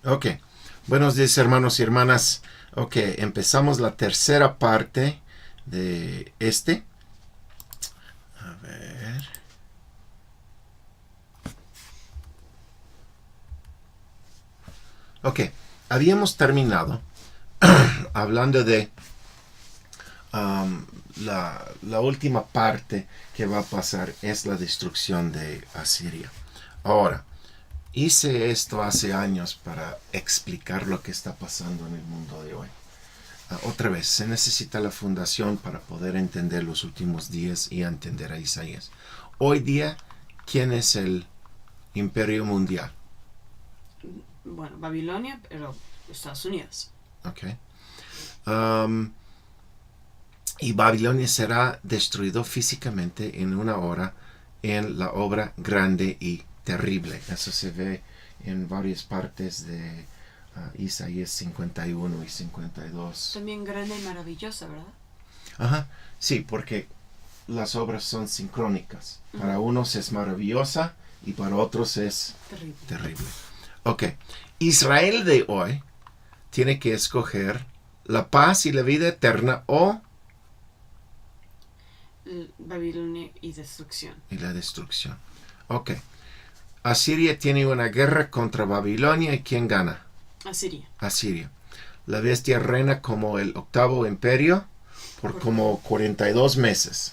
Ok. Buenos días, hermanos y hermanas. Ok, empezamos la tercera parte de este. A ver. Ok, habíamos terminado hablando de la última parte que va a pasar es la destrucción de Asiria. Ahora, hice esto hace años para explicar lo que está pasando en el mundo de hoy. Otra vez, se necesita la fundación para poder entender los últimos días y entender a Isaías. Hoy día, ¿quién es el imperio mundial? Bueno, Babilonia, pero Estados Unidos. Okay. Y Babilonia será destruido físicamente en una hora en la obra grande y terrible. Eso se ve en varias partes de Isaías 51 y 52. También grande y maravillosa, ¿verdad? Ajá, sí, porque las obras son sincrónicas. Para unos es maravillosa y para otros es terrible. Ok, Israel de hoy tiene que escoger la paz y la vida eterna o Babilonia y destrucción. y la destrucción. Ok, Asiria tiene una guerra contra Babilonia y ¿quién gana? Asiria. Asiria. La bestia reina como el octavo imperio por como 42 meses.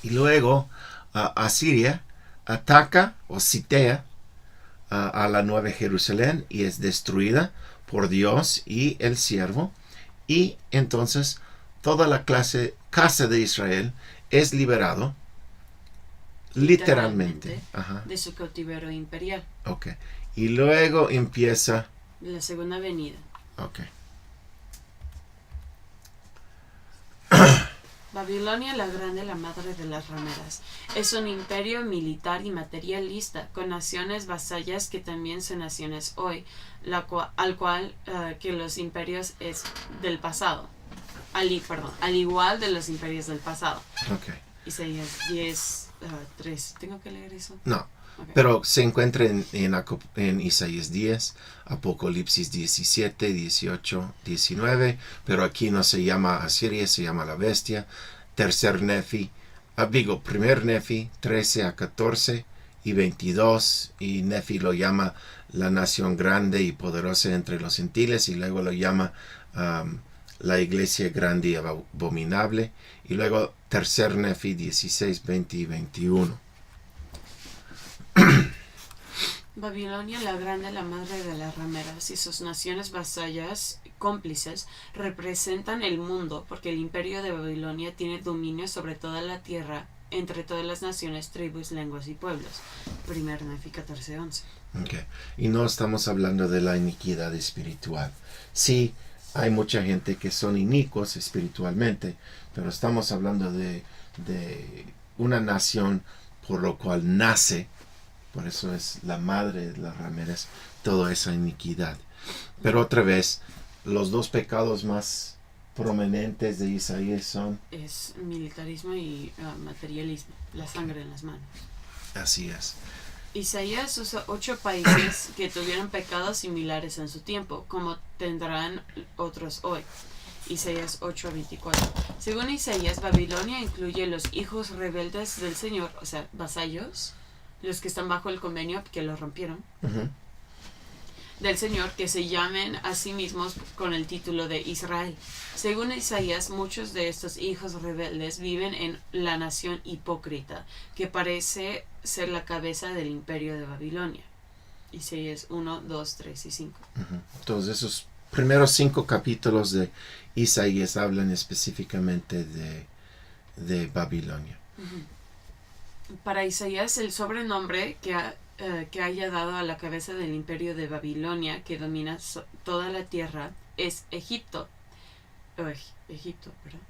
Y luego Asiria ataca o sitea a la Nueva Jerusalén y es destruida por Dios y el siervo. Y entonces toda la casa de Israel es liberado literalmente de su cautiverio imperial. Ok. Y luego empieza la segunda venida. Ok. Babilonia la Grande, la madre de las rameras, es un imperio militar y materialista, con naciones vasallas que también son naciones hoy, al cual que los imperios es del pasado. Al igual de los imperios del pasado. Ok. Isaías 10, 3. ¿Tengo que leer eso? No. Okay. Pero se encuentra en Isaías 10, Apocalipsis 17, 18, 19, pero aquí no se llama Asiria, se llama la bestia. Tercer Nefi, primer Nefi, 13 a 14 y 22, y Nefi lo llama la nación grande y poderosa entre los gentiles, y luego lo llama la iglesia grande y abominable, y luego tercer Nefi 16, 20 y 21. Babilonia la Grande, la madre de las rameras, y sus naciones vasallas cómplices representan el mundo, porque el imperio de Babilonia tiene dominio sobre toda la tierra, entre todas las naciones, tribus, lenguas y pueblos. Primer Nefi 14:11. Okay. Y no estamos hablando de la iniquidad espiritual. Sí, hay mucha gente que son inicuos espiritualmente, pero estamos hablando de una nación por lo cual nace, por eso es la madre de las rameras, toda esa iniquidad. Pero otra vez, los dos pecados más prominentes de Isaías son es militarismo y materialismo, la sangre en las manos. Así es. Isaías usa 8 países que tuvieron pecados similares en su tiempo, como tendrán otros hoy. Isaías 8:24. Según Isaías, Babilonia incluye los hijos rebeldes del Señor, o sea, vasallos, los que están bajo el convenio, que lo rompieron, del Señor, que se llamen a sí mismos con el título de Israel. Según Isaías, muchos de estos hijos rebeldes viven en la nación hipócrita, que parece ser la cabeza del imperio de Babilonia. Isaías 1, 2, 3 y 5. Entonces, esos primeros 5 capítulos de Isaías hablan específicamente de Babilonia. Para Isaías, el sobrenombre que haya dado a la cabeza del imperio de Babilonia, que domina toda la tierra, es Egipto. Egipto, ¿verdad?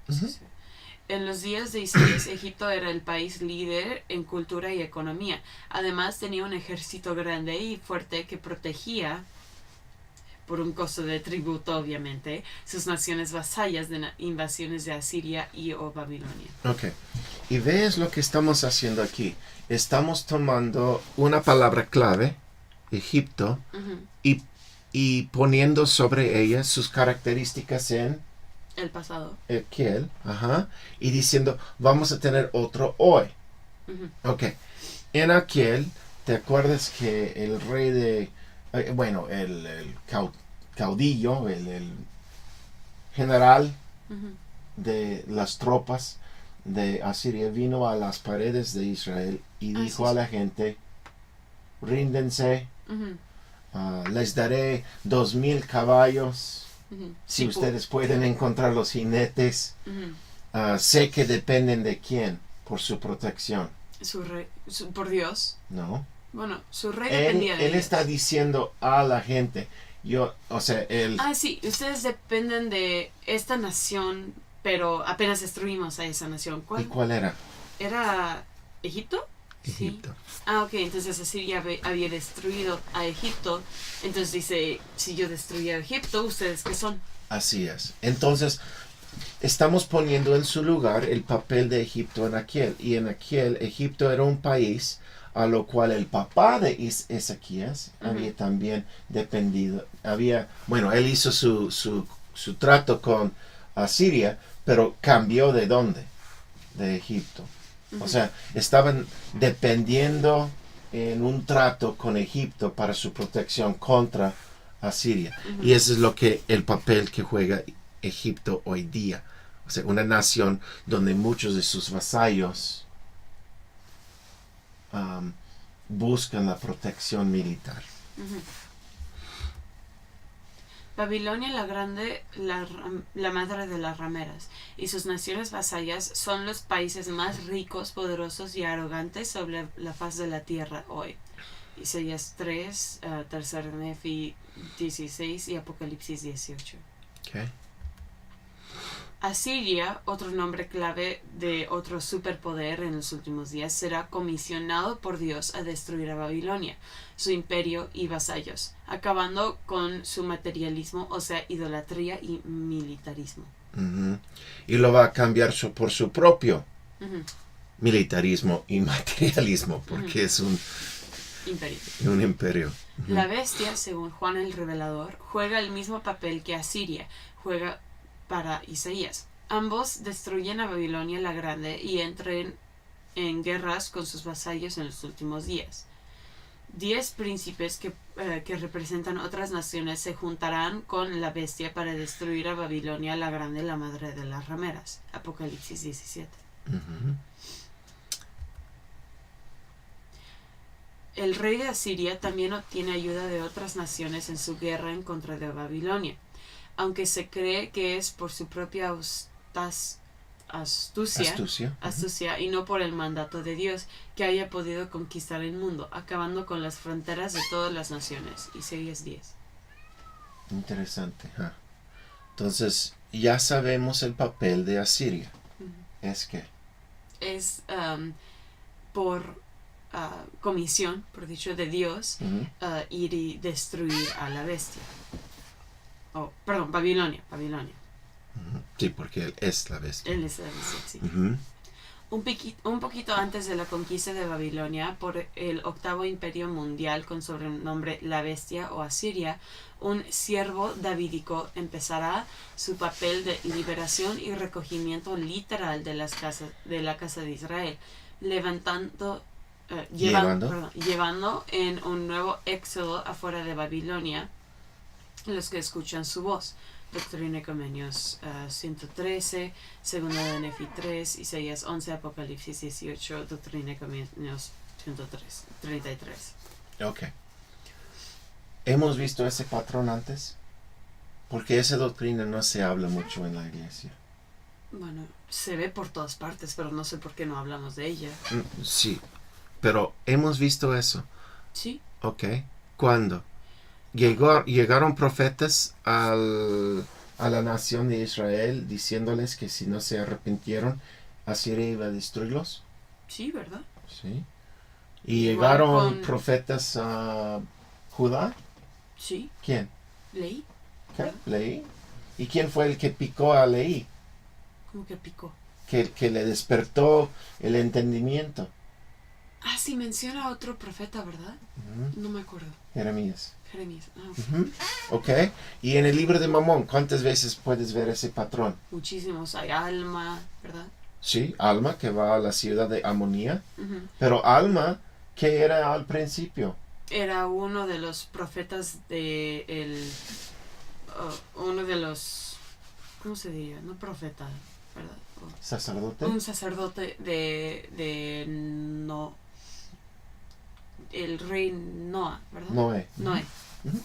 En los días de Isaías, Egipto era el país líder en cultura y economía. Además, tenía un ejército grande y fuerte que protegía, por un costo de tributo obviamente, sus naciones vasallas de invasiones de Asiria y o Babilonia. Ok, y ves lo que estamos haciendo aquí. Estamos tomando una palabra clave, Egipto, y y poniendo sobre ella sus características en El pasado. aquel, y diciendo, vamos a tener otro hoy. Ok, en aquel, ¿te acuerdas que el rey de, el caudillo, el general de las tropas de Asiria vino a las paredes de Israel y dijo a la gente, ríndense, les daré 2000 caballos, si ustedes pueden encontrar los jinetes, sé que dependen de quién, por su protección. Su rey, por Dios. No. Bueno, su rey dependía de Él ellos. está diciendo a la gente, sí, ustedes dependen de esta nación, pero apenas destruimos a esa nación. ¿Y cuál era? ¿Era Egipto? Egipto. Sí. Ok, entonces Asiria había destruido a Egipto. Entonces dice, si yo destruí a Egipto, ¿ustedes qué son? Así es. Entonces, estamos poniendo en su lugar el papel de Egipto en aquel. Y en aquel, Egipto era un país a lo cual el papá de Ezequías había también dependido. Él hizo su trato con Asiria, pero cambió de dónde? De Egipto. O sea, estaban dependiendo en un trato con Egipto para su protección contra Asiria. Y ese es el papel que juega Egipto hoy día. O sea, una nación donde muchos de sus vasallos buscan la protección militar. Babilonia la Grande, la madre de las rameras, y sus naciones vasallas son los países más ricos, poderosos y arrogantes sobre la faz de la tierra hoy. Isaías 3, Tercer Nefi 16 y Apocalipsis 18. Okay. Asiria, otro nombre clave de otro superpoder en los últimos días, será comisionado por Dios a destruir a Babilonia, su imperio y vasallos, acabando con su materialismo, o sea, idolatría y militarismo. Y lo va a cambiar por su propio militarismo y materialismo, porque es un imperio. La bestia, según Juan el Revelador, juega el mismo papel que Asiria juega para Isaías. Ambos destruyen a Babilonia la Grande y entran en guerras con sus vasallos en los últimos días. 10 príncipes que representan otras naciones se juntarán con la bestia para destruir a Babilonia la Grande, la madre de las rameras. Apocalipsis 17. El rey de Asiria también obtiene ayuda de otras naciones en su guerra en contra de Babilonia, aunque se cree que es por su propia astucia y no por el mandato de Dios que haya podido conquistar el mundo, acabando con las fronteras de todas las naciones. Isaías 10. Interesante. Entonces, ya sabemos el papel de Asiria. ¿Es qué? Es por comisión, por dicho de Dios, ir y destruir a la bestia. Babilonia. Sí, porque él es la bestia. Él es la bestia, sí. Un poquito antes de la conquista de Babilonia por el octavo imperio mundial con sobrenombre la bestia o Asiria, un siervo davídico empezará su papel de liberación y recogimiento literal de la casa de Israel, llevando en un nuevo éxodo afuera de Babilonia los que escuchan su voz. Doctrina y Convenios 113, Segunda de Nefi 3, Isaías 11, Apocalipsis 18, Doctrina y Convenios 33. Ok. ¿Hemos visto ese patrón antes? Porque esa doctrina no se habla mucho en la iglesia. Bueno, se ve por todas partes, pero no sé por qué no hablamos de ella. Sí, pero ¿hemos visto eso? Sí. Ok. ¿Cuándo? Llegaron profetas a la nación de Israel diciéndoles que si no se arrepintieron, Asiria iba a destruirlos. Sí, ¿verdad? Sí. ¿Y llegaron profetas a Judá? Sí. ¿Quién? Leí. Leí. ¿Y quién fue el que picó a Leí? ¿Cómo que picó? Que le despertó el entendimiento. Sí, menciona a otro profeta, ¿verdad? No me acuerdo. Jeremías. Jeremías. Ok. Y en el libro de Mormón, ¿cuántas veces puedes ver ese patrón? Muchísimos. Hay Alma, ¿verdad? Sí, Alma, que va a la ciudad de Amonía. Pero Alma, ¿qué era al principio? Era uno de los profetas uno de los, ¿cómo se diría? No profeta, ¿verdad? ¿Sacerdote? Un sacerdote de no, el rey Noah, ¿verdad? Noé.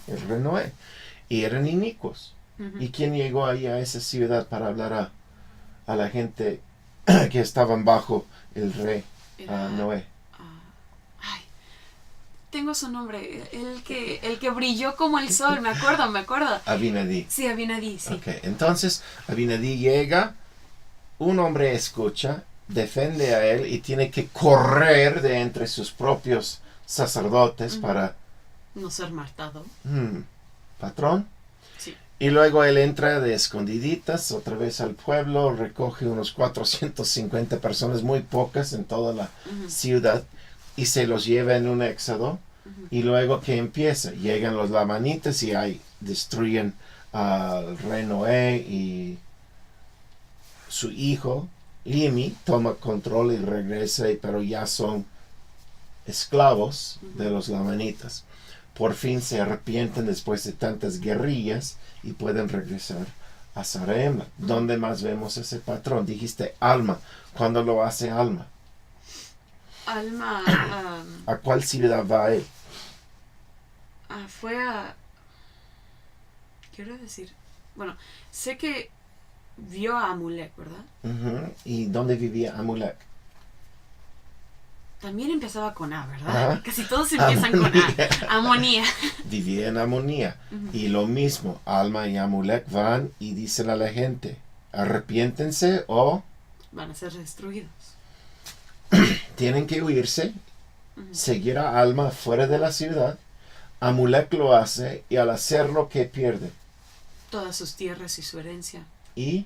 El rey Noé. Y eran inicuos. ¿Y quién llegó ahí a esa ciudad para hablar a la gente que estaban bajo el rey Noé? Tengo su nombre, el que brilló como el sol, me acuerdo. Abinadí. Sí, Abinadí, sí. Ok, entonces Abinadí llega, un hombre escucha, defiende a él y tiene que correr de entre sus propios sacerdotes para... No ser matado. Patrón. Sí. Y luego él entra de escondiditas otra vez al pueblo, recoge unos 450 personas, muy pocas en toda la ciudad, y se los lleva en un éxodo. Y luego que empieza, llegan los lamanitas y ahí destruyen al rey Noé, y su hijo Limi toma control y regresa, pero ya son esclavos de los lamanitas. Por fin se arrepienten después de tantas guerrillas y pueden regresar a Zarehemla. ¿Dónde más vemos ese patrón? Dijiste Alma. ¿Cuándo lo hace Alma? Alma... ¿A cuál ciudad va él? Fue a... Quiero decir... Bueno, sé que vio a Amulek, ¿verdad? ¿Y dónde vivía Amulek? También empezaba con A, ¿verdad? Casi todos empiezan con A. Amonía. Vivía en Amonía. Y lo mismo, Alma y Amulek van y dicen a la gente, arrepiéntense o... van a ser destruidos. Tienen que huirse, seguir a Alma fuera de la ciudad. Amulek lo hace, y al hacerlo, ¿qué pierde? Todas sus tierras y su herencia. ¿Y?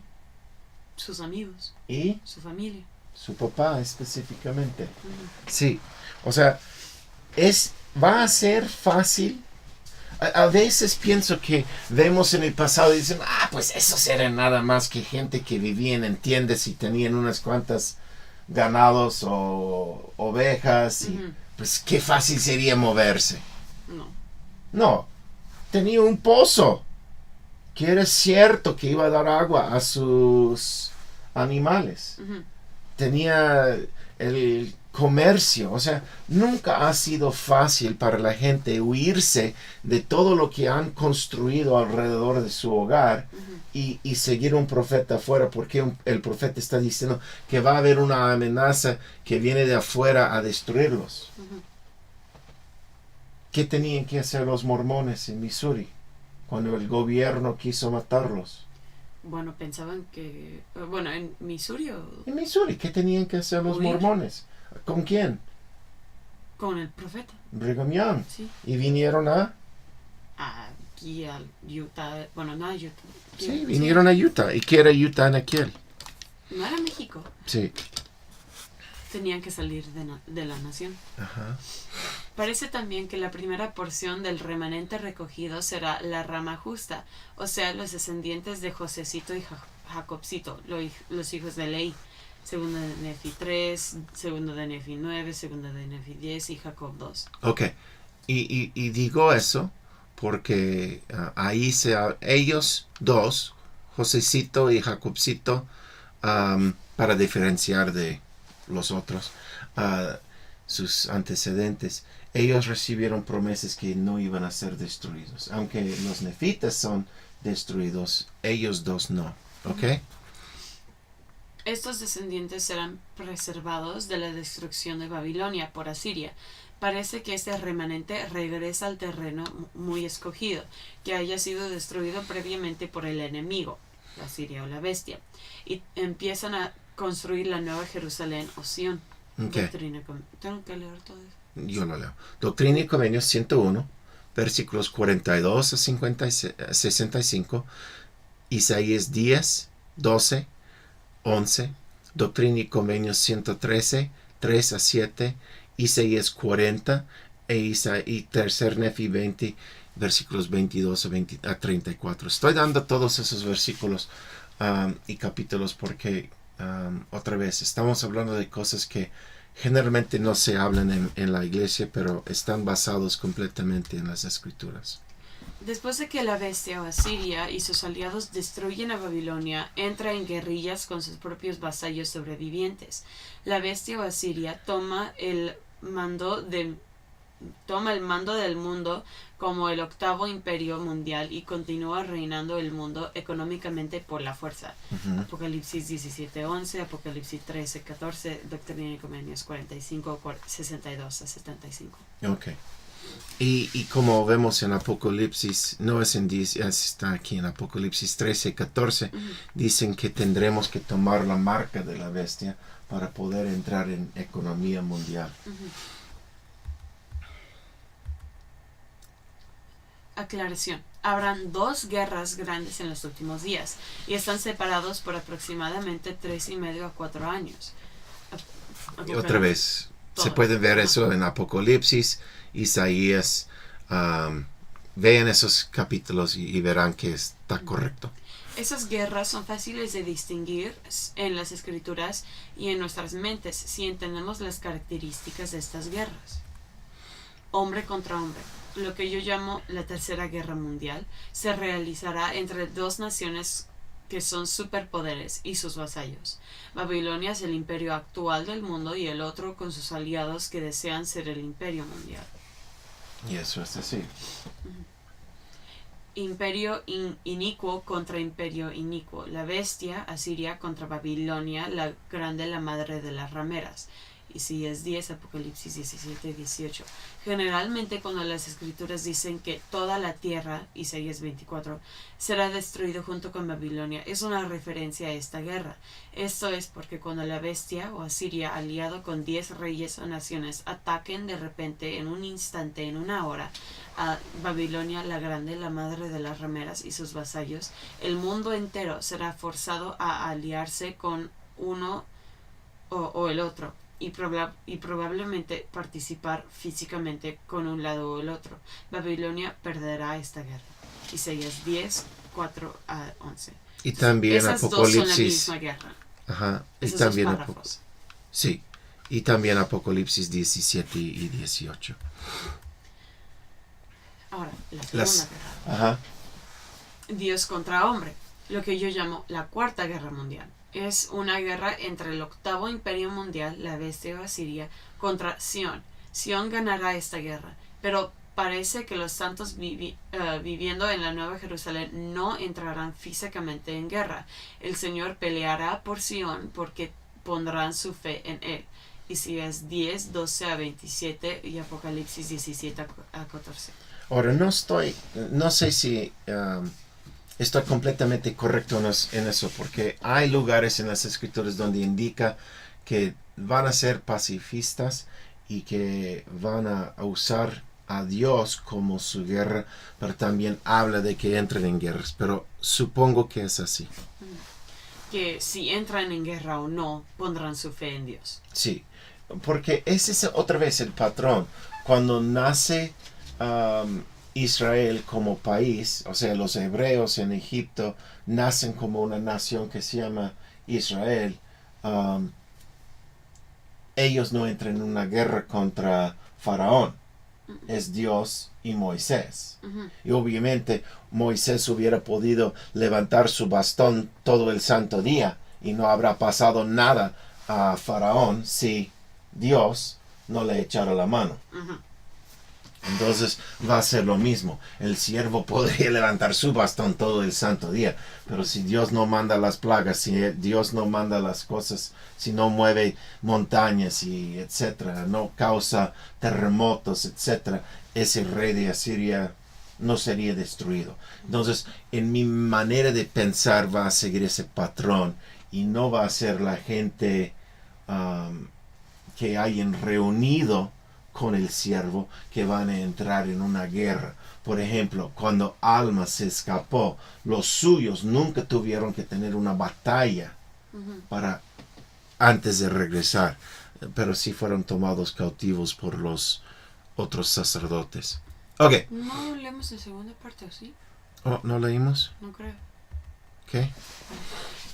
Sus amigos. ¿Y? Su familia. Su papá específicamente. Sí, o sea, va a ser fácil. A veces pienso que vemos en el pasado y dicen, pues esos eran nada más que gente que vivían en tiendas y tenían unas cuantas ganados o ovejas, y pues qué fácil sería moverse. No, tenía un pozo que era cierto que iba a dar agua a sus animales. Tenía el comercio, o sea, nunca ha sido fácil para la gente huirse de todo lo que han construido alrededor de su hogar y seguir un profeta afuera, porque el profeta está diciendo que va a haber una amenaza que viene de afuera a destruirlos. ¿Qué tenían que hacer los mormones en Missouri cuando el gobierno quiso matarlos? Bueno, pensaban que... Bueno, ¿en Missouri o...? En Missouri, ¿qué tenían que hacer los mormones? ¿Con quién? Con el profeta. Brigham Young. Sí. Y vinieron aquí a Utah. Bueno, no a Utah. Sí, vinieron a Utah. ¿Y qué era Utah en aquel? No era México. Sí. Tenían que salir de la nación. Parece también que la primera porción del remanente recogido será la rama justa, o sea, los descendientes de Josecito y Jacobcito, los hijos de Leí, segundo de Nefi 3, segundo de Nefi 9, segundo de Nefi 10 y Jacob 2. Ok, y digo eso porque ahí ellos dos, Josecito y Jacobcito, para diferenciar de los otros, sus antecedentes, ellos recibieron promesas que no iban a ser destruidos. Aunque los nefitas son destruidos, ellos dos no. ¿Ok? Estos descendientes serán preservados de la destrucción de Babilonia por Asiria. Parece que este remanente regresa al terreno muy escogido, que haya sido destruido previamente por el enemigo, la Asiria o la bestia, y empiezan a construir la nueva Jerusalén o Sión. Okay. ¿Tengo que leer todo eso? Yo lo leo. Doctrina y Convenios 101, versículos 42 a 65, Isaías 10, 12, 11, Doctrina y Convenios 113, 3 a 7, Isaías 40 y tercer Nefi 20, versículos 22 a 34. Estoy dando todos esos versículos y capítulos porque otra vez estamos hablando de cosas que generalmente no se hablan en la iglesia, pero están basados completamente en las escrituras. Después de que la bestia o Asiria y sus aliados destruyen a Babilonia, entra en guerrillas con sus propios vasallos sobrevivientes. La bestia o Asiria toma el mando del mundo como el octavo imperio mundial y continúa reinando el mundo económicamente por la fuerza. Uh-huh. Apocalipsis 17:11, Apocalipsis 13:14, Doctrina y Convenios 45, 62 a 75. Okay. Y como vemos en Apocalipsis, no es en 10, está aquí en Apocalipsis 13:14, dicen que tendremos que tomar la marca de la bestia para poder entrar en economía mundial. Aclaración. Habrán 2 guerras grandes en los últimos días y están separados por aproximadamente 3,5 a 4 años. Y otra vez, se puede ver eso en Apocalipsis, Isaías. Vean esos capítulos y verán que está correcto. Esas guerras son fáciles de distinguir en las escrituras y en nuestras mentes si entendemos las características de estas guerras. Hombre contra hombre. Lo que yo llamo la Tercera Guerra Mundial se realizará entre 2 naciones que son superpoderes y sus vasallos. Babilonia es el imperio actual del mundo y el otro con sus aliados que desean ser el imperio mundial. Y eso es así. Imperio inicuo contra imperio inicuo. La bestia, Asiria, contra Babilonia, la grande, la madre de las rameras. Isaías 10, Apocalipsis 17, 18. Generalmente cuando las escrituras dicen que toda la tierra, Isaías 24, será destruido junto con Babilonia, es una referencia a esta guerra. Esto es porque cuando la bestia o Asiria, aliado con 10 reyes o naciones, ataquen de repente, en un instante, en una hora, a Babilonia la grande, la madre de las rameras y sus vasallos, el mundo entero será forzado a aliarse con uno o el otro. Y probablemente participar físicamente con un lado o el otro. Babilonia perderá esta guerra. Isaías 10, 4 a 11. Y también esas Apocalipsis. Dos son la misma guerra. Ajá. Y esos también dos párrafos. Sí. Y también Apocalipsis 17 y 18. Ahora, la segunda guerra. Ajá. Dios contra hombre. Lo que yo llamo la Cuarta Guerra Mundial. Es una guerra entre el octavo imperio mundial, la bestia o Asiria, contra Sion. Sion ganará esta guerra, pero parece que los santos viviendo en la Nueva Jerusalén no entrarán físicamente en guerra. El Señor peleará por Sion porque pondrán su fe en él. Isaías 10, 12 a 27 y Apocalipsis 17 a 14. Ahora, no sé si estoy completamente correcto en eso, porque hay lugares en las escrituras donde indica que van a ser pacifistas y que van a usar a Dios como su guerra, pero también habla de que entren en guerras, pero supongo que es así. Que si entran en guerra o no, pondrán su fe en Dios. Sí, porque ese es otra vez el patrón. Cuando nace Israel como país, o sea, los hebreos en Egipto nacen como una nación que se llama Israel, ellos no entran en una guerra contra Faraón, es Dios y Moisés. Y obviamente Moisés hubiera podido levantar su bastón todo el santo día y no habrá pasado nada a Faraón si Dios no le echara la mano. Entonces va a ser lo mismo. El siervo podría levantar su bastón todo el santo día, pero si Dios no manda las plagas, si Dios no manda las cosas, si no mueve montañas y etcétera, no causa terremotos, etcétera, ese rey de Asiria no sería destruido. Entonces, en mi manera de pensar va a seguir ese patrón y no va a ser la gente que hayan reunido con el siervo que van a entrar en una guerra. Por ejemplo, cuando Alma se escapó, los suyos nunca tuvieron que tener una batalla para antes de regresar. pero sí fueron tomados cautivos por los otros sacerdotes. Ok. No leemos la segunda parte, ¿o sí? Oh, ¿no leímos? No creo. ¿Qué?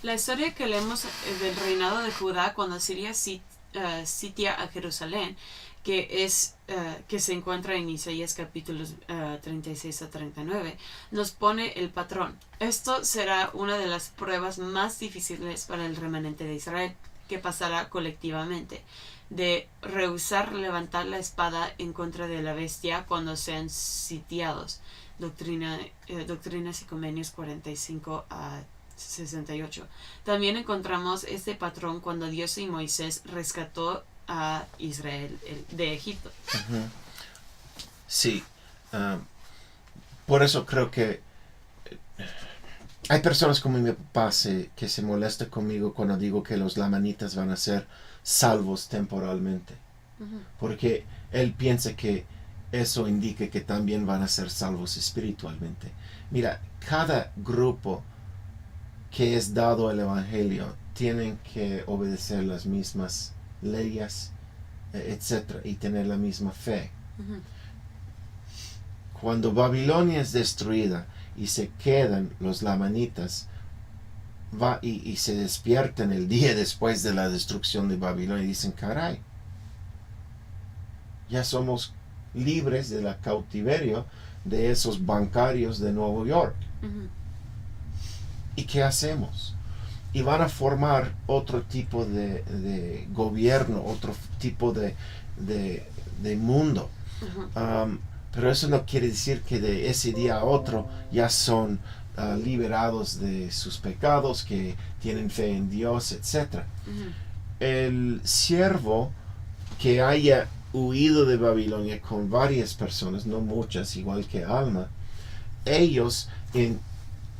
La historia que leemos del reinado de Judá cuando Asiria sitia a Jerusalén, que se encuentra en Isaías capítulos 36 a 39, nos pone el patrón. Esto será una de las pruebas más difíciles para el remanente de Israel, que pasará colectivamente, de rehusar levantar la espada en contra de la bestia cuando sean sitiados. Doctrinas y Convenios 45 a 68. También encontramos este patrón cuando Dios y Moisés rescató a Israel de Egipto. Uh-huh. Sí. Por eso creo que hay personas como mi papá que se molesta conmigo cuando digo que los lamanitas van a ser salvos temporalmente. Uh-huh. Porque él piensa que eso indica que también van a ser salvos espiritualmente. Mira, cada grupo que es dado el evangelio tienen que obedecer las mismas leyes, etc., y tener la misma fe. Uh-huh. Cuando Babilonia es destruida y se quedan los lamanitas, y se despiertan el día después de la destrucción de Babilonia y dicen, caray, ya somos libres del cautiverio de esos bancarios de Nueva York. Uh-huh. ¿Y qué hacemos? Y van a formar otro tipo de gobierno, otro tipo de mundo. Uh-huh. Pero eso no quiere decir que de ese día a otro ya son liberados de sus pecados, que tienen fe en Dios, etc. Uh-huh. El siervo que haya huido de Babilonia con varias personas, no muchas, igual que Alma, ellos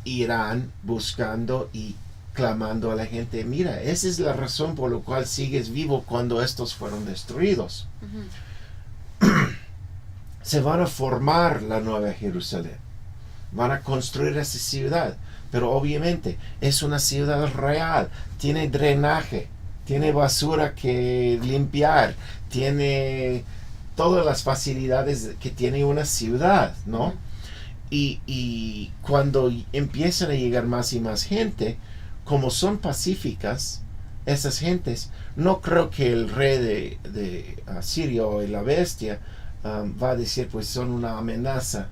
irán buscando y clamando a la gente, mira, esa es la razón por la cual sigues vivo cuando estos fueron destruidos. Uh-huh. Se van a formar la nueva Jerusalén, van a construir esa ciudad, pero obviamente es una ciudad real, tiene drenaje, tiene basura que limpiar, tiene todas las facilidades que tiene una ciudad, ¿no? Y cuando empiezan a llegar más y más gente, como son pacíficas, esas gentes, no creo que el rey de Asiria o la bestia va a decir, pues son una amenaza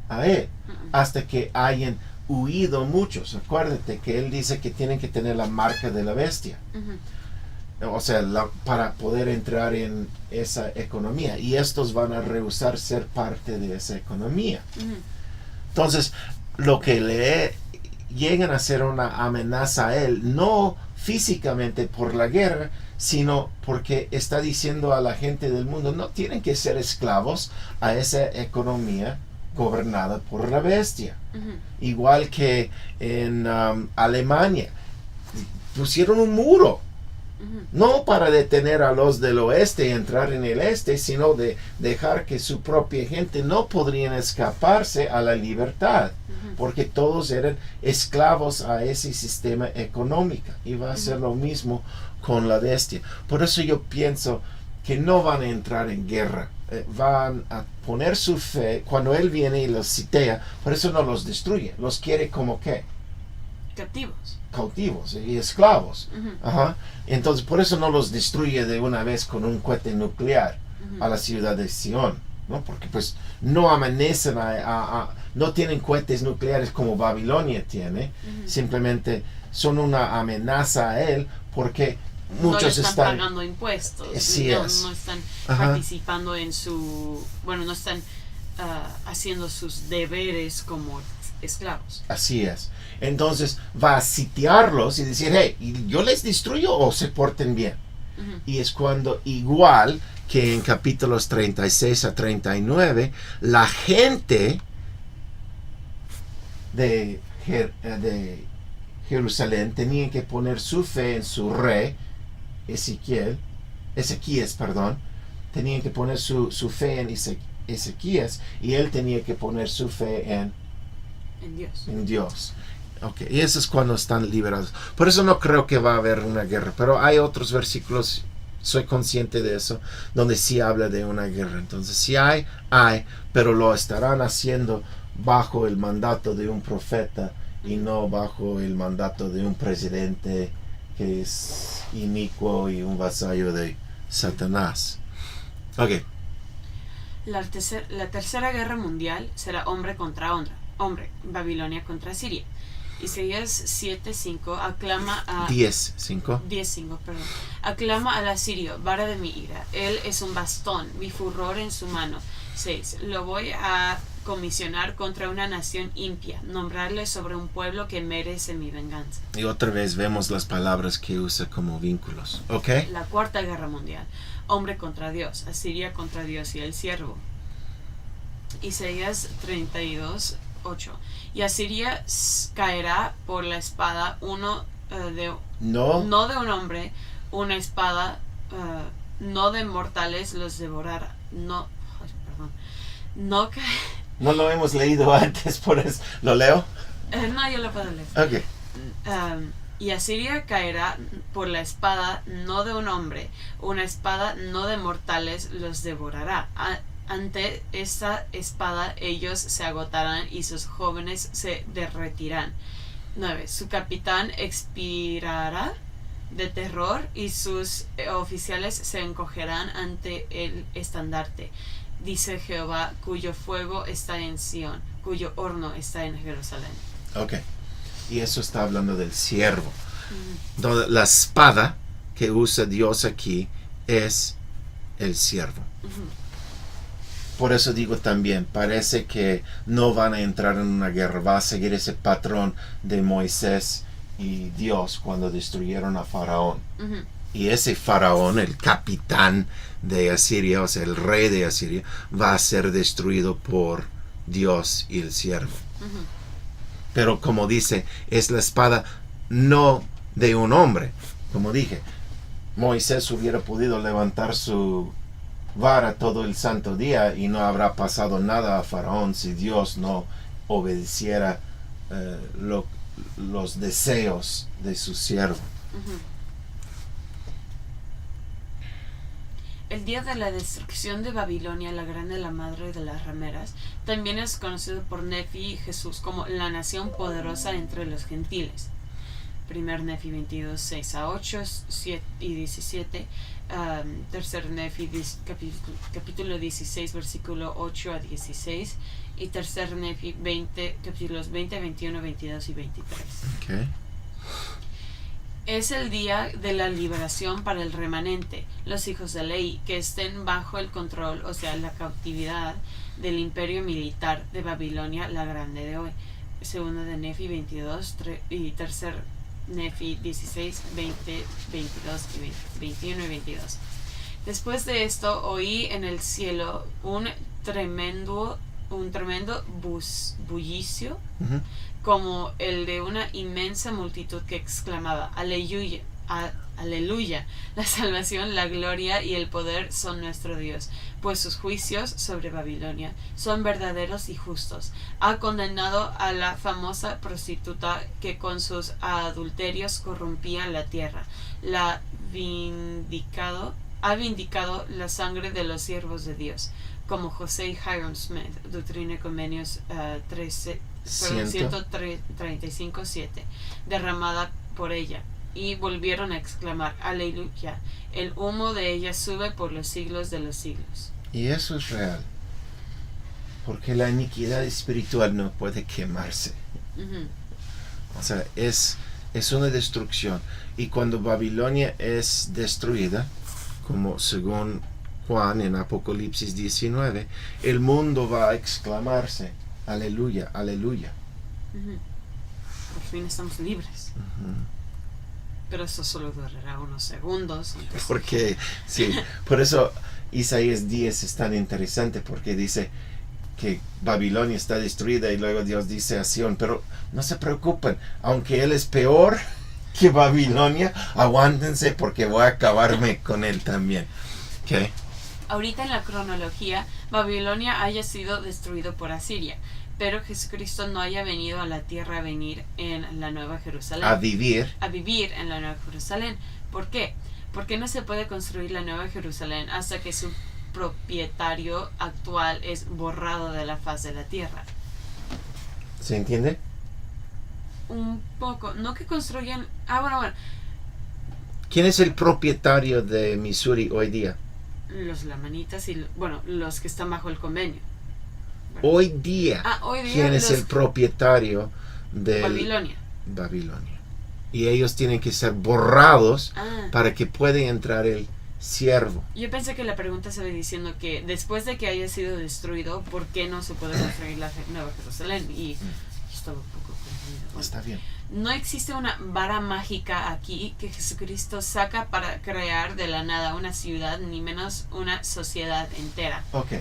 a él, hasta que hayan huido muchos. Acuérdate que él dice que tienen que tener la marca de la bestia. Uh-huh. O sea, para poder entrar en esa economía. Y estos van a rehusar ser parte de esa economía. Uh-huh. Entonces, lo que llegan a ser una amenaza a él, no físicamente por la guerra, sino porque está diciendo a la gente del mundo, no tienen que ser esclavos a esa economía gobernada por la bestia. Uh-huh. Igual que en Alemania, pusieron un muro. Uh-huh. No para detener a los del oeste y entrar en el este, sino de dejar que su propia gente no podrían escaparse a la libertad, uh-huh. porque todos eran esclavos a ese sistema económico. Y va a ser lo mismo con la bestia. Por eso yo pienso que no van a entrar en guerra. Van a poner su fe cuando él viene y los citea. Por eso no los destruye. Los quiere como ¿qué? Cautivos y esclavos. Uh-huh. Ajá. Entonces por eso no los destruye de una vez con un cohete nuclear, uh-huh. a la ciudad de Sion, ¿no? Porque pues no amanecen no tienen cohetes nucleares como Babilonia tiene. Uh-huh. Simplemente son una amenaza a él porque muchos no están pagando impuestos, sí, no están, uh-huh. participando en no están haciendo sus deberes como esclavos. Así es. Entonces va a sitiarlos y decir, hey, ¿yo les destruyo o se porten bien? Uh-huh. Y es cuando, igual que en capítulos 36 a 39, la gente de Jerusalén tenía que poner su fe en su rey, Ezequías, tenían que poner su fe en Ezequías, y él tenía que poner su fe en Dios. Okay. Y eso es cuando están liberados. Por eso no creo que va a haber una guerra, pero hay otros versículos soy consciente de eso, donde sí habla de una guerra. Entonces, si hay, pero lo estarán haciendo bajo el mandato de un profeta y no bajo el mandato de un presidente que es inicuo y un vasallo de Satanás. Ok. La tercera guerra mundial será hombre contra hombre, Babilonia contra Siria. Isaías 7:5 aclama a 10:5, perdón. Aclama al asirio, vara de mi ira. Él es un bastón, mi furor en su mano. 6. Lo voy a comisionar contra una nación impía, nombrarle sobre un pueblo que merece mi venganza. Y otra vez vemos las palabras que usa como vínculos. ¿Ok? La cuarta guerra mundial. Hombre contra Dios, Asiria contra Dios y el siervo. Isaías 32:8. Y Asiria caerá por la espada, no de un hombre, una espada, no de mortales los devorará. No lo hemos leído antes, por eso. ¿Lo leo? No, yo lo puedo leer. Ok. Y Asiria caerá por la espada, no de un hombre, una espada no de mortales los devorará. Ante esta espada ellos se agotarán y sus jóvenes se derretirán. 9. Su capitán expirará de terror y sus oficiales se encogerán ante el estandarte. Dice Jehová, cuyo fuego está en Sión, cuyo horno está en Jerusalén. Ok. Y eso está hablando del siervo. Donde la espada que usa Dios aquí es el siervo. Por eso digo también, parece que no van a entrar en una guerra, va a seguir ese patrón de Moisés y Dios cuando destruyeron a Faraón. Y ese Faraón, el capitán de Asiria, o sea, el rey de Asiria, va a ser destruido por Dios y el siervo. Pero como dice, es la espada no de un hombre. Como dije, Moisés hubiera podido levantar su vara todo el santo día y no habrá pasado nada a Faraón si Dios no obedeciera los deseos de su siervo. El día de la destrucción de Babilonia, la grande, la madre de las rameras, también es conocido por Nefi y Jesús como la nación poderosa entre los gentiles. 1 Nefi 22, 6-8 y 17. Tercer Nefi capítulo 16, versículo 8-16. Y tercer Nefi 20, capítulos 20, 21, 22 y 23. Okay. Es el día de la liberación para el remanente, los hijos de Leí, que estén bajo el control, o sea, la cautividad del imperio militar de Babilonia, la grande de hoy. Segunda de Nefi 22 y tercer Nefi 16, 20, 22 y 21 y 22. Después de esto oí en el cielo un tremendo bullicio, como el de una inmensa multitud que exclamaba: aleluya, aleluya, la salvación, la gloria y el poder son nuestro Dios, pues sus juicios sobre Babilonia son verdaderos y justos. Ha condenado a la famosa prostituta que con sus adulterios corrompía la tierra. Ha vindicado la sangre de los siervos de Dios, como José y Hiram Smith, Doctrina y Convenios 135:7, derramada por ella. Y volvieron a exclamar: aleluya, el humo de ella sube por los siglos de los siglos. Y eso es real, porque la iniquidad espiritual no puede quemarse. O sea, es una destrucción. Y cuando Babilonia es destruida, como según Juan en Apocalipsis 19, el mundo va a exclamarse: aleluya, aleluya. Por fin estamos libres. Pero eso solo durará unos segundos. Porque, sí, por eso Isaías 10 es tan interesante, porque dice que Babilonia está destruida y luego Dios dice a Sión: pero no se preocupen, aunque él es peor que Babilonia, aguántense porque voy a acabarme con él también. ¿Okay? Ahorita en la cronología, Babilonia haya sido destruido por Asiria, pero Jesucristo no haya venido a la tierra a venir en la Nueva Jerusalén. A vivir en la Nueva Jerusalén. ¿Por qué? ¿Por qué no se puede construir la Nueva Jerusalén hasta que su propietario actual es borrado de la faz de la tierra? ¿Se entiende? Un poco. No que construyan... bueno. ¿Quién es el propietario de Missouri hoy día? Los lamanitas y... los que están bajo el convenio. Hoy día, ¿quién es el propietario de Babilonia? Babilonia. Y ellos tienen que ser borrados para que pueda entrar el siervo. Yo pensé que la pregunta se ve diciendo que después de que haya sido destruido, ¿por qué no se puede construir la Nueva Jerusalén? Y estaba un poco confundido. Está bien. No existe una vara mágica aquí que Jesucristo saca para crear de la nada una ciudad, ni menos una sociedad entera. Ok.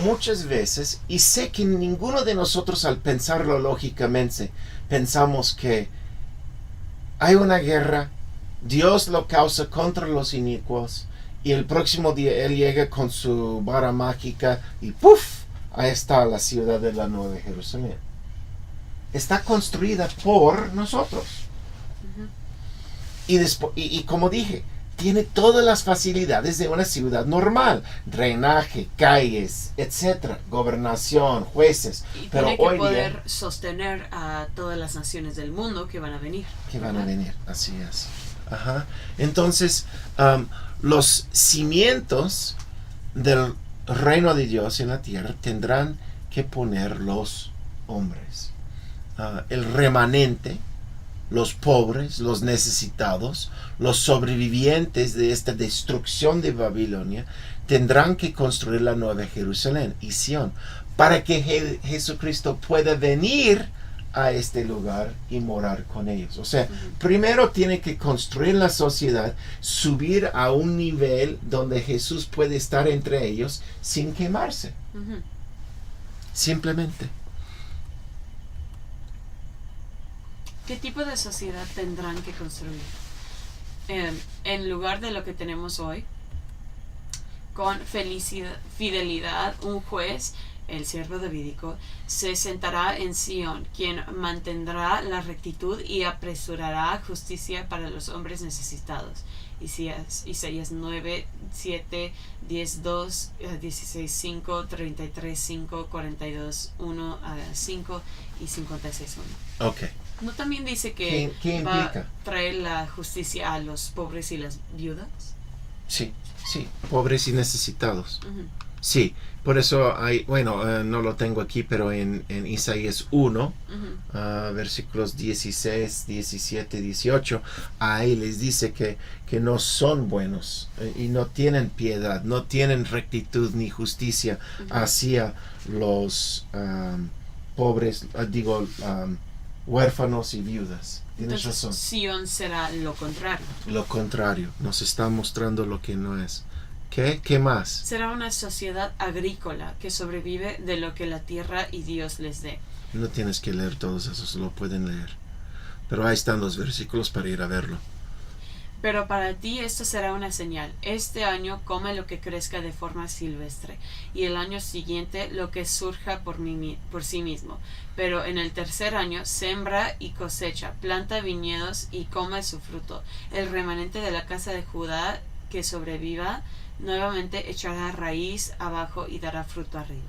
Muchas veces, y sé que ninguno de nosotros al pensarlo lógicamente, pensamos que hay una guerra, Dios lo causa contra los inicuos, y el próximo día Él llega con su vara mágica y ¡puf! Ahí está la ciudad de la Nueva Jerusalén. Está construida por nosotros. Y como dije, tiene todas las facilidades de una ciudad normal. Drenaje, calles, etcétera, gobernación, jueces. Y pero tiene que hoy poder día, sostener a todas las naciones del mundo que van a venir. Así es. Ajá. Entonces, los cimientos del reino de Dios en la tierra tendrán que poner los hombres. El remanente, los pobres, los necesitados, los sobrevivientes de esta destrucción de Babilonia, tendrán que construir la Nueva Jerusalén y Sión para que Jesucristo pueda venir a este lugar y morar con ellos. O sea, primero tiene que construir la sociedad, subir a un nivel donde Jesús puede estar entre ellos sin quemarse. Simplemente. ¿Qué tipo de sociedad tendrán que construir? En lugar de lo que tenemos hoy, con fidelidad, un juez, el siervo davídico, se sentará en Sión, quien mantendrá la rectitud y apresurará justicia para los hombres necesitados. Isaías 9, 7, 10, 2, 16, 5, 33, 5, 42, 1, 5 y 56, 1. Ok. ¿No también dice que ¿Qué va implica? a traer la justicia a los pobres y las viudas? Sí, pobres y necesitados. Sí, por eso hay, no lo tengo aquí, pero en Isaías 1, versículos 16, 17, 18, ahí les dice que no son buenos y no tienen piedad, no tienen rectitud ni justicia hacia los pobres, huérfanos y viudas. Tienes razón. Sion será lo contrario. Lo contrario, nos está mostrando lo que no es. ¿Qué más? Será una sociedad agrícola que sobrevive de lo que la tierra y Dios les dé. No tienes que leer todos esos, lo pueden leer. Pero ahí están los versículos para ir a verlo. Pero para ti esto será una señal. Este año come lo que crezca de forma silvestre, y el año siguiente lo que surja por sí mismo. Pero en el tercer año sembra y cosecha, planta viñedos y come su fruto. El remanente de la casa de Judá que sobreviva nuevamente echará raíz abajo y dará fruto arriba.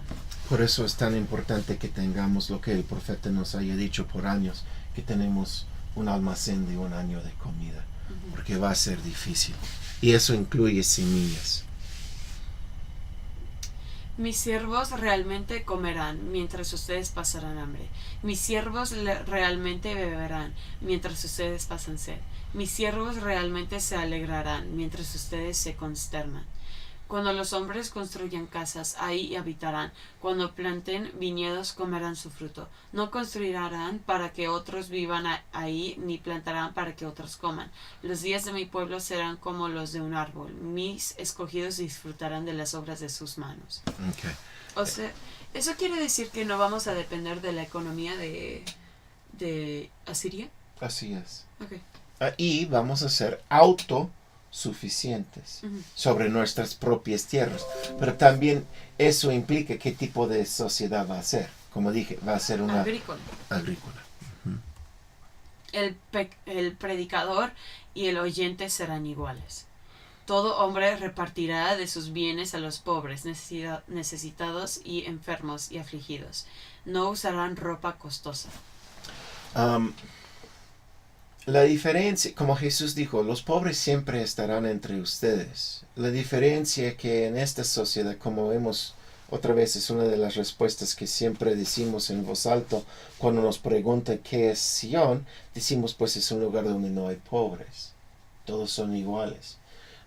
Por eso es tan importante que tengamos lo que el profeta nos haya dicho por años, que tenemos un almacén de un año de comida, porque va a ser difícil. Y eso incluye semillas. Mis siervos realmente comerán mientras ustedes pasarán hambre. Mis siervos realmente beberán mientras ustedes pasan sed. Mis siervos realmente se alegrarán mientras ustedes se consternan. Cuando los hombres construyan casas, ahí habitarán. Cuando planten viñedos, comerán su fruto. No construirán para que otros vivan ahí, ni plantarán para que otros coman. Los días de mi pueblo serán como los de un árbol. Mis escogidos disfrutarán de las obras de sus manos. Okay. O sea, ¿eso quiere decir que no vamos a depender de la economía de Asiria? Así es. Okay. Y vamos a ser autosuficientes sobre nuestras propias tierras. Pero también eso implica qué tipo de sociedad va a ser. Como dije, va a ser una agrícola. El predicador y el oyente serán iguales. Todo hombre repartirá de sus bienes a los pobres, necesitados y enfermos y afligidos. No usarán ropa costosa. La diferencia, como Jesús dijo, los pobres siempre estarán entre ustedes. La diferencia es que en esta sociedad, como vemos otra vez, es una de las respuestas que siempre decimos en voz alta cuando nos preguntan qué es Sion, decimos pues es un lugar donde no hay pobres. Todos son iguales.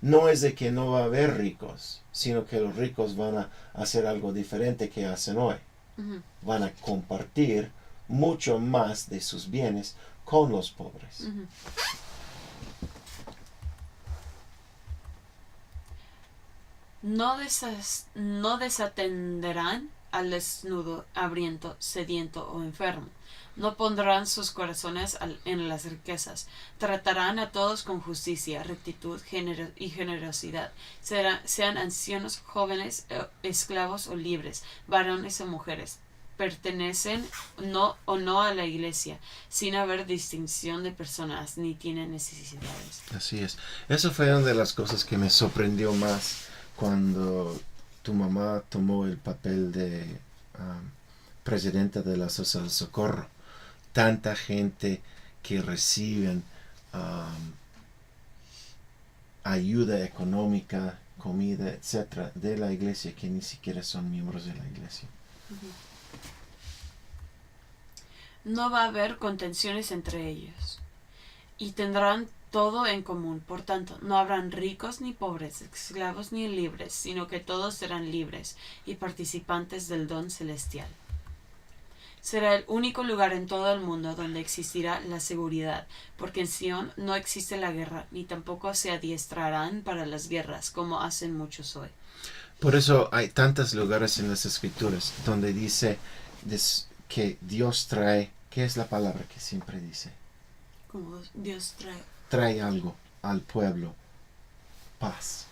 No es de que no va a haber ricos, sino que los ricos van a hacer algo diferente que hacen hoy. Uh-huh. Van a compartir mucho más de sus bienes con los pobres. Uh-huh. No desatenderán al desnudo, hambriento, sediento o enfermo. No pondrán sus corazones en las riquezas. Tratarán a todos con justicia, rectitud y generosidad. Sean ancianos, jóvenes, esclavos o libres, varones o mujeres. Pertenecen o no a la iglesia, sin haber distinción de personas, ni tienen necesidades. Así es. Eso fue una de las cosas que me sorprendió más cuando tu mamá tomó el papel de presidenta de la Sociedad de Socorro. Tanta gente que reciben ayuda económica, comida, etcétera, de la iglesia que ni siquiera son miembros de la iglesia. No va a haber contenciones entre ellos, y tendrán todo en común. Por tanto, no habrán ricos ni pobres, esclavos ni libres, sino que todos serán libres y participantes del don celestial. Será el único lugar en todo el mundo donde existirá la seguridad, porque en Sion no existe la guerra, ni tampoco se adiestrarán para las guerras, como hacen muchos hoy. Por eso hay tantos lugares en las Escrituras donde dice que Dios trae, ¿qué es la palabra que siempre dice? Como Dios trae algo al pueblo, paz.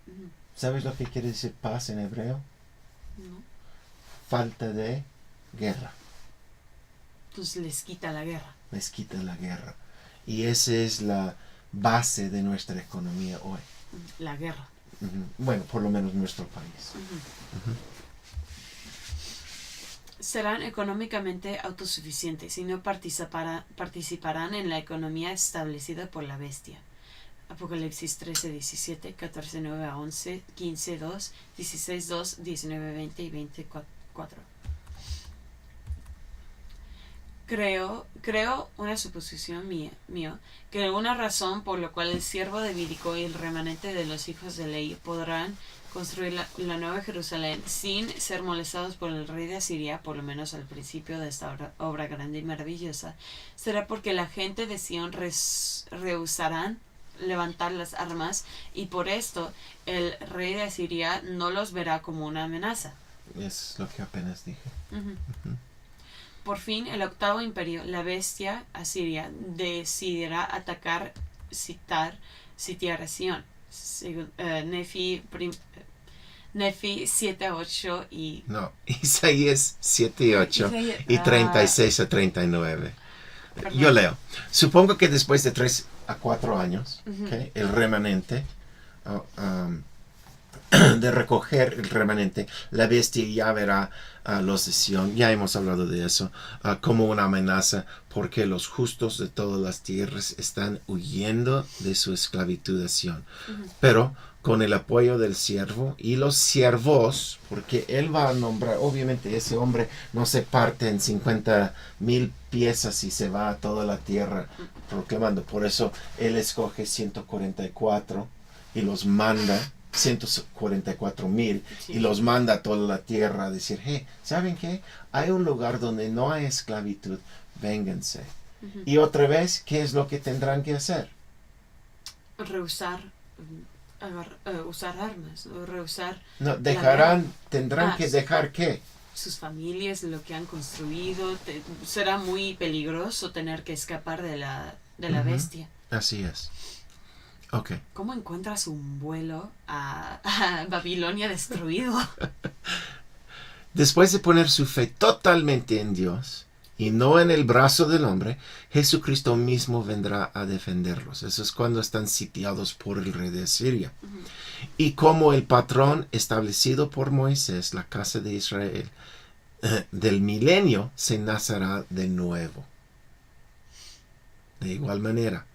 Uh-huh. ¿Sabes lo que quiere decir paz en hebreo? No. Falta de guerra. Entonces les quita la guerra. Les quita la guerra. Y esa es la base de nuestra economía hoy. La guerra. Uh-huh. Bueno, por lo menos nuestro país. Uh-huh. Uh-huh. Serán económicamente autosuficientes y no participarán en la economía establecida por la bestia. Apocalipsis 13:17, 14:9 a 11, 15:2, 16:2, 19:20 y 20:4. Creo una suposición mío, que una razón por la cual el siervo davídico y el remanente de los hijos de Ley podrán construir la nueva Jerusalén sin ser molestados por el rey de Asiria, por lo menos al principio de esta obra grande y maravillosa, será porque la gente de Sion rehusarán levantar las armas, y por esto el rey de Asiria no los verá como una amenaza. Es lo que apenas dije. Uh-huh. Uh-huh. Por fin, el octavo imperio, la bestia asiria, decidirá atacar, sitiar a Sion. Nefi 7:8 y... No, Isaías 7:8 y 36 a 39. Perdón. Yo leo. Supongo que después de 3 a 4 años, uh-huh. ¿Okay? El remanente... de recoger el remanente, la bestia ya verá los de Sion, ya hemos hablado de eso, como una amenaza, porque los justos de todas las tierras están huyendo de su esclavitud a Sion. Uh-huh. Pero con el apoyo del siervo y los siervos, porque él va a nombrar, obviamente ese hombre no se parte en 50,000 piezas y se va a toda la tierra proclamando, por eso él escoge 144 y los manda 144,000 sí. Y los manda a toda la tierra a decir, hey, ¿saben qué? Hay un lugar donde no hay esclavitud, vénganse. Uh-huh. Y otra vez, ¿qué es lo que tendrán que hacer? Rehusar, usar armas, rehusar... No, tendrán que dejar ¿qué? Sus familias, lo que han construido. Será muy peligroso tener que escapar de la uh-huh. bestia. Así es. Okay. ¿Cómo encuentras un vuelo a Babilonia destruido? Después de poner su fe totalmente en Dios, y no en el brazo del hombre, Jesucristo mismo vendrá a defenderlos. Eso es cuando están sitiados por el rey de Asiria. Y como el patrón establecido por Moisés, la casa de Israel, del milenio se nacerá de nuevo. De igual manera.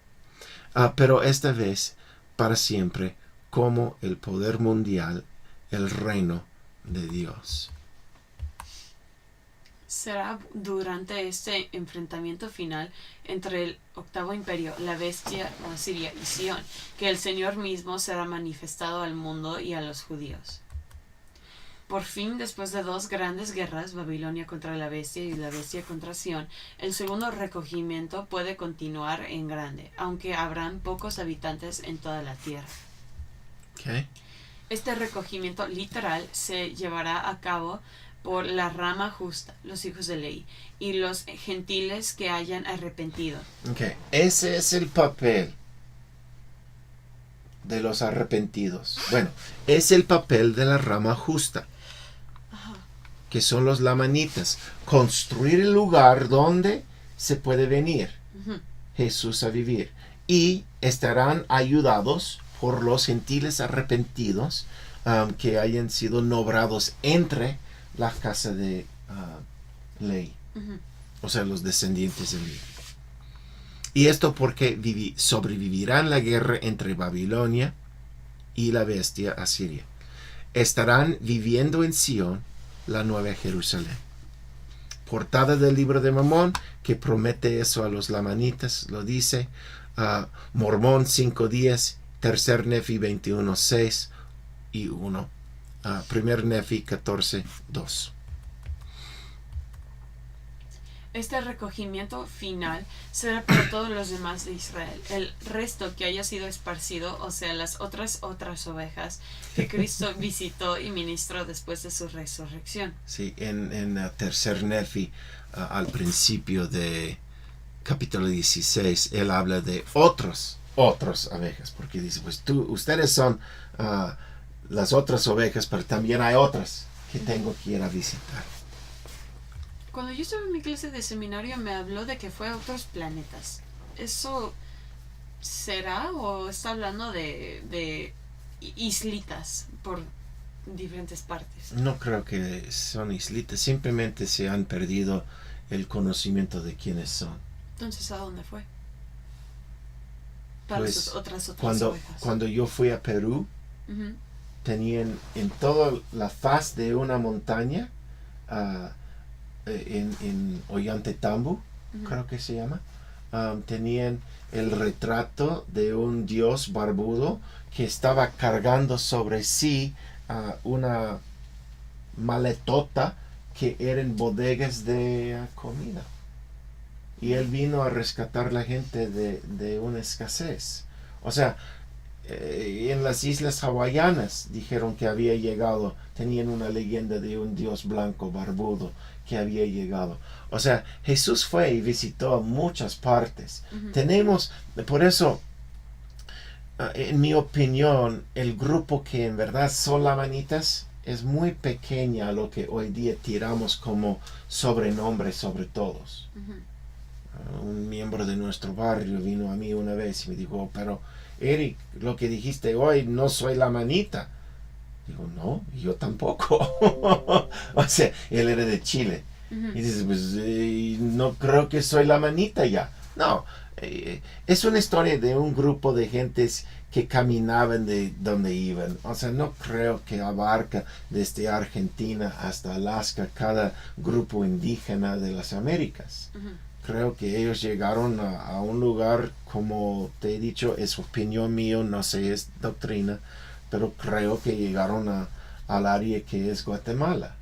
Pero esta vez, para siempre, como el poder mundial, el reino de Dios. Será durante este enfrentamiento final entre el octavo imperio, la bestia Asiria y Sion, que el Señor mismo será manifestado al mundo y a los judíos. Por fin, después de 2 grandes guerras, Babilonia contra la bestia y la bestia contra Sion, el segundo recogimiento puede continuar en grande, aunque habrán pocos habitantes en toda la tierra. Okay. Este recogimiento literal se llevará a cabo por la rama justa, los hijos de ley, y los gentiles que hayan arrepentido. Okay. Ese es el papel de los arrepentidos. Bueno, es el papel de la rama justa, que son los lamanitas. Construir el lugar donde se puede venir Jesús a vivir. Y estarán ayudados por los gentiles arrepentidos que hayan sido nombrados entre la casa de ley, o sea, los descendientes de ley. Y esto porque sobrevivirán la guerra entre Babilonia y la bestia Asiria. Estarán viviendo en Sion, la nueva Jerusalén. Portada del libro de Mormón, que promete eso a los lamanitas, lo dice Mormón 5:10, tercer Nefi 21:6 y 1. Primer Nefi 14:2. Este recogimiento final será para todos los demás de Israel. El resto que haya sido esparcido, o sea, las otras ovejas que Cristo visitó y ministró después de su resurrección. Sí, en tercer Nefi, al principio de capítulo 16, él habla de otras ovejas, porque dice, pues ustedes son las otras ovejas, pero también hay otras que tengo que ir a visitar. Cuando yo estuve en mi clase de seminario me habló de que fue a otros planetas. ¿Eso será o está hablando de islitas por diferentes partes? No creo que son islitas, simplemente se han perdido el conocimiento de quiénes son. Entonces, ¿a dónde fue? Para Pues, sus otras ovejas. Cuando yo fui a Perú, tenían en toda la faz de una montaña, en Ollantaytambo, creo que se llama, tenían el retrato de un dios barbudo que estaba cargando sobre sí una maletota que eran bodegas de comida. Y él vino a rescatar a la gente de una escasez. O sea, en las islas hawaianas dijeron que había llegado, tenían una leyenda de un dios blanco barbudo que había llegado. O sea, Jesús fue y visitó muchas partes. Tenemos, por eso, en mi opinión, el grupo que en verdad son lamanitas es muy pequeña a lo que hoy día tiramos como sobrenombre sobre todos. Un miembro de nuestro barrio vino a mí una vez y me dijo, pero Eric, lo que dijiste hoy, no soy lamanita. Digo, no, yo tampoco. O sea, él era de Chile. Y dice, pues no creo que soy lamanita ya. No, es una historia de un grupo de gentes que caminaban de donde iban. O sea, no creo que abarca desde Argentina hasta Alaska cada grupo indígena de las Américas. Creo que ellos llegaron a un lugar, como te he dicho, es opinión mío, no sé, es doctrina, pero creo que llegaron al área que es Guatemala,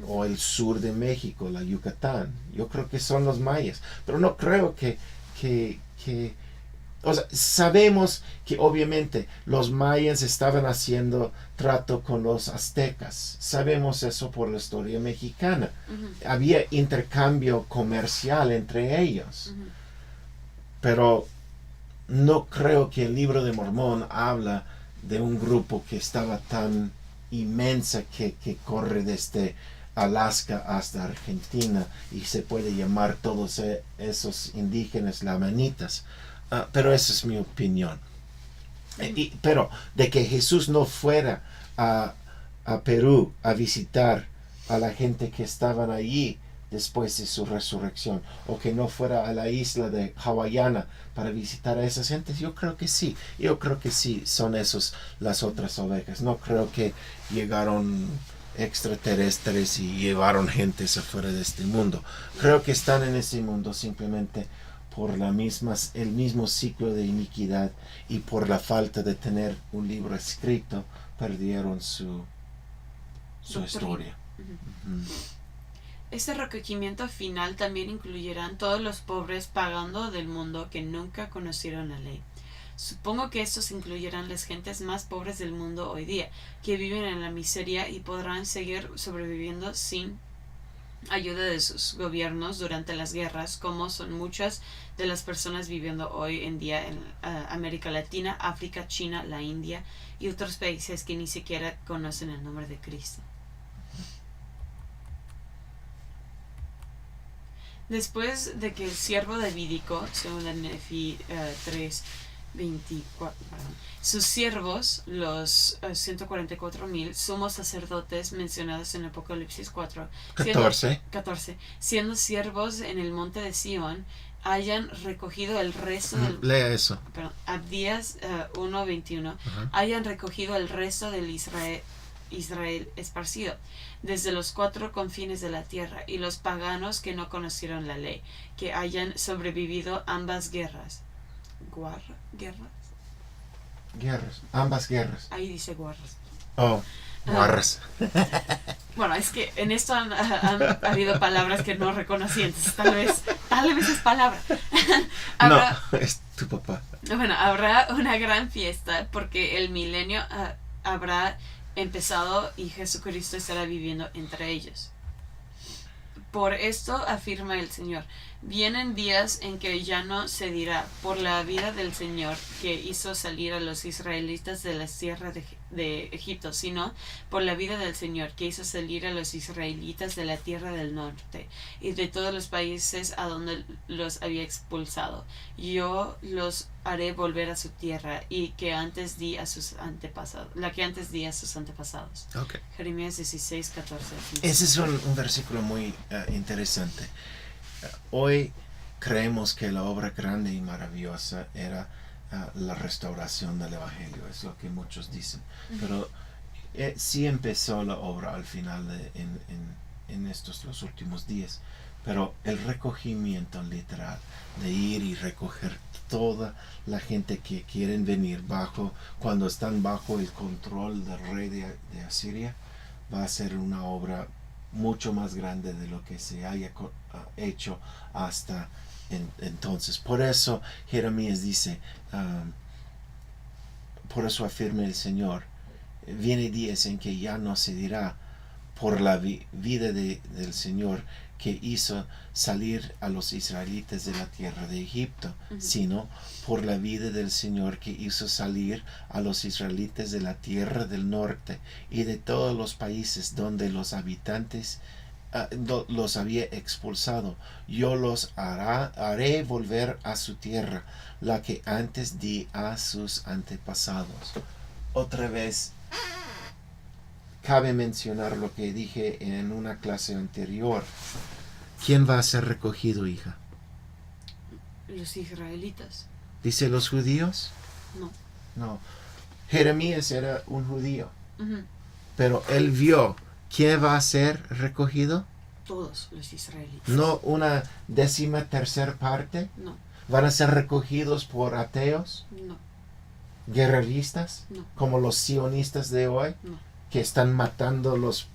o el sur de México, la Yucatán. Yo creo que son los mayas, pero no creo que o sea, sabemos que obviamente los mayas estaban haciendo trato con los aztecas. Sabemos eso por la historia mexicana. Había intercambio comercial entre ellos. Pero no creo que el libro de Mormón habla de un grupo que estaba tan inmensa que corre desde Alaska hasta Argentina, y se puede llamar todos esos indígenas lamanitas. Pero esa es mi opinión. Pero de que Jesús no fuera a Perú a visitar a la gente que estaban allí después de su resurrección, o que no fuera a la isla de hawaiana para visitar a esas gentes, yo creo que sí son esos las otras ovejas. No creo que llegaron extraterrestres y llevaron gentes afuera de este mundo. Creo que están en ese mundo simplemente por el mismo ciclo de iniquidad, y por la falta de tener un libro escrito perdieron su historia. Este recogimiento final también incluirán todos los pobres pagando del mundo que nunca conocieron la ley. Supongo que estos incluirán las gentes más pobres del mundo hoy día, que viven en la miseria y podrán seguir sobreviviendo sin ayuda de sus gobiernos durante las guerras, como son muchas de las personas viviendo hoy en día en América Latina, África, China, la India y otros países que ni siquiera conocen el nombre de Cristo. Después de que el siervo davídico, según la Nefi 3:24, sus siervos, los 144,000 sumos sacerdotes mencionados en Apocalipsis 14, siendo siervos en el monte de Sion, hayan recogido el resto del... Lea eso. Abdías 1:21, hayan recogido el resto del Israel esparcido desde los 4 confines de la tierra, y los paganos que no conocieron la ley, que hayan sobrevivido ambas guerras. Ambas guerras. Ahí dice guerras. Oh, guerras. Bueno, es que en esto han habido palabras que no reconocí, entonces tal vez es palabra. No, es tu papá. Bueno, habrá una gran fiesta porque el milenio habrá empezado y Jesucristo estará viviendo entre ellos. Por esto afirma el Señor: vienen días en que ya no se dirá, por la vida del Señor que hizo salir a los israelitas de la tierra de Egipto, sino por la vida del Señor que hizo salir a los israelitas de la tierra del norte y de todos los países a donde los había expulsado. Yo los haré volver a su tierra, y que antes di a sus antepasados, la que antes di a sus antepasados. Okay. Jeremías 16:14. Ese es un versículo muy interesante. Hoy creemos que la obra grande y maravillosa era la restauración del Evangelio, es lo que muchos dicen. Pero sí empezó la obra al final en estos los últimos días. Pero el recogimiento literal, de ir y recoger toda la gente que quieren venir cuando están bajo el control del rey de Asiria, va a ser una obra mucho más grande de lo que se haya hecho hasta entonces. Por eso Jeremías dice, por eso afirma el Señor, viene días en que ya no se dirá por la vida del Señor que hizo salir a los israelitas de la tierra de Egipto, sino por la vida del Señor que hizo salir a los israelitas de la tierra del norte y de todos los países donde los habitantes los había expulsado. Yo los haré volver a su tierra, la que antes di a sus antepasados. Otra vez cabe mencionar lo que dije en una clase anterior. ¿Quién va a ser recogido, hija? Los israelitas. ¿Dice los judíos? No. Jeremías era un judío. Pero él vio quién va a ser recogido. Todos los israelitas. No una 13ª parte. No. ¿Van a ser recogidos por ateos? No. ¿Guerreristas? No. Como los sionistas de hoy. No. Que están matando los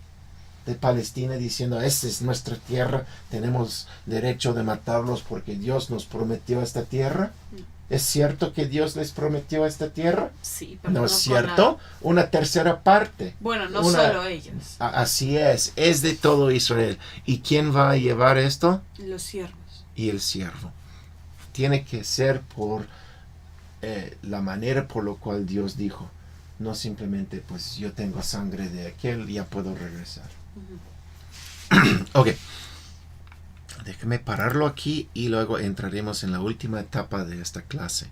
de Palestina diciendo, esta es nuestra tierra, tenemos derecho de matarlos porque Dios nos prometió esta tierra. No. ¿Es cierto que Dios les prometió esta tierra? Sí, pero ¿No es cierto? Una 3ª parte. Bueno, no solo ellos. Así es de todo Israel. ¿Y quién va a llevar esto? Los siervos. Y el siervo. Tiene que ser por la manera por la cual Dios dijo. No simplemente, pues yo tengo sangre de aquel, ya puedo regresar. Ok. Déjame pararlo aquí y luego entraremos en la última etapa de esta clase.